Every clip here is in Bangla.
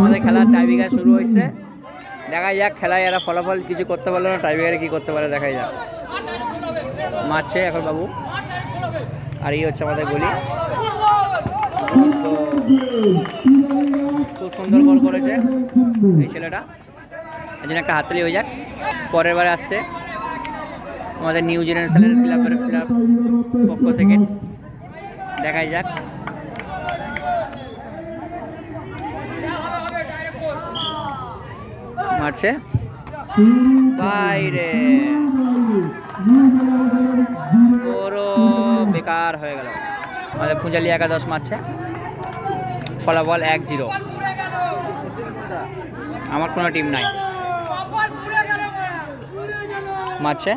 আমাদের খেলার টাইব্রেকার শুরু হয়েছে। দেখা যাক খেলায় এরা ফলাফল কিছু করতে পারলো না, টাইব্রেকারে কী করতে পারে দেখাই যাক। মারছে এখন বাবু, আর এই হচ্ছে আমাদের গলি। খুব সুন্দর গোল করেছে এই ছেলেটা, এই জন্য একটা হাততালি হয়ে যাক। পরের বারে আসছে আমাদের নিউ জেনারেশনের ক্লাবের পক্ষ থেকে, দেখাই যাক। মারছে বাইরে, পুরো বেকার হয়ে গেল। আমাদের পূজালি একাদশ মারছে, ফলাফল 1-0। আমার কোনো টিম নাই। মারছে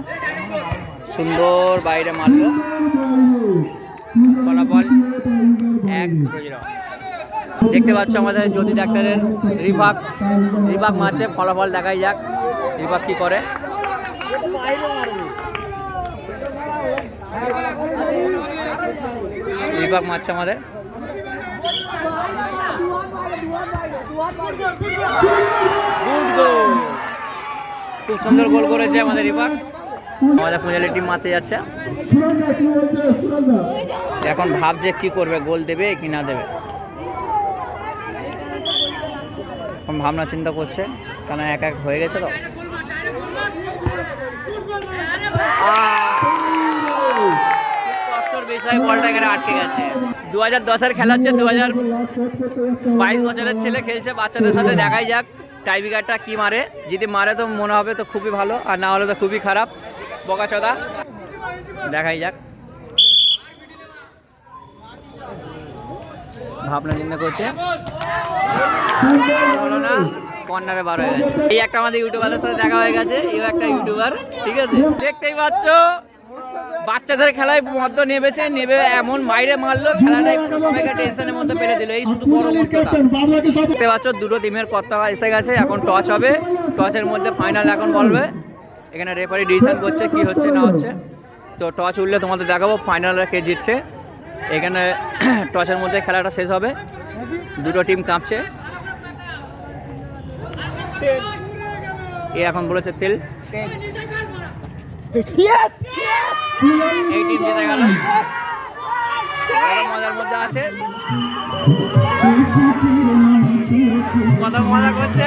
সুন্দর, বাইরে মারলো, ফলাফল 1-0। দেখতে পাচ্ছ আমাদের জ্যোতি ডাক্তারের রিভাগ মারছে, ফলাফল দেখাই যাক রিভাগ কি করে। রিভাগ মারছে আমাদের, গুড গোল, খুব সুন্দর গোল করেছে আমাদের রিভাগ। আমাদের পূজালি টিম মারতে যাচ্ছে, এখন ভাবছে কি করবে, গোল দেবে কি না দেবে, এখন ভাবনা চিন্তা করছে, কারণ এক হয়ে গেছে তো। কষ্টর বিষয়, বলটা এখানে আটকে গেছে। 2010-এর খেলা হচ্ছে, 2022 বছরের ছেলে খেলছে বাচ্চাদের সাথে। দেখাই যাক টাইব্রেকারটা কি মারে, যদি মারে তো মনে হবে তো খুবই ভালো, আর না হলে তো খুবই খারাপ, বকাচোদা। দেখাই যাক, ভাবনা চিন্তা করছে, হলো না, কর্নারে বার হয়ে গেছে। এই একটা আমাদের ইউটিউবারের সাথে দেখা হয়ে গেছে, এও একটা ইউটিউবার, ঠিক আছে। দেখতেই পাচ্ছ বাচ্চাদের খেলায় মধ্য নেবে এমন মাইরে মারলো, খেলাটা একটু সবাইকে টেনশনের মধ্যে ফেলে দিল। এই শুধু বড় মুহূর্তটা দেখতে পাচ্ছ, দুটো টিমের কর্তা এসে গেছে, এখন টচ হবে, টচের মধ্যে ফাইনাল এখন বলবে। এখানে রেফারি ডিসিশন করছে কি হচ্ছে না হচ্ছে, তো টচ উঠলে তোমাদের দেখাবো ফাইনালে কে জিতছে। এখানে টচের মধ্যে খেলাটা শেষ হবে, দুটো টিম কাঁপছে। এ এখন বলেছে তেল, এই টিম জিতে গেল, মজার মধ্যে আছে, কত মজা করছে।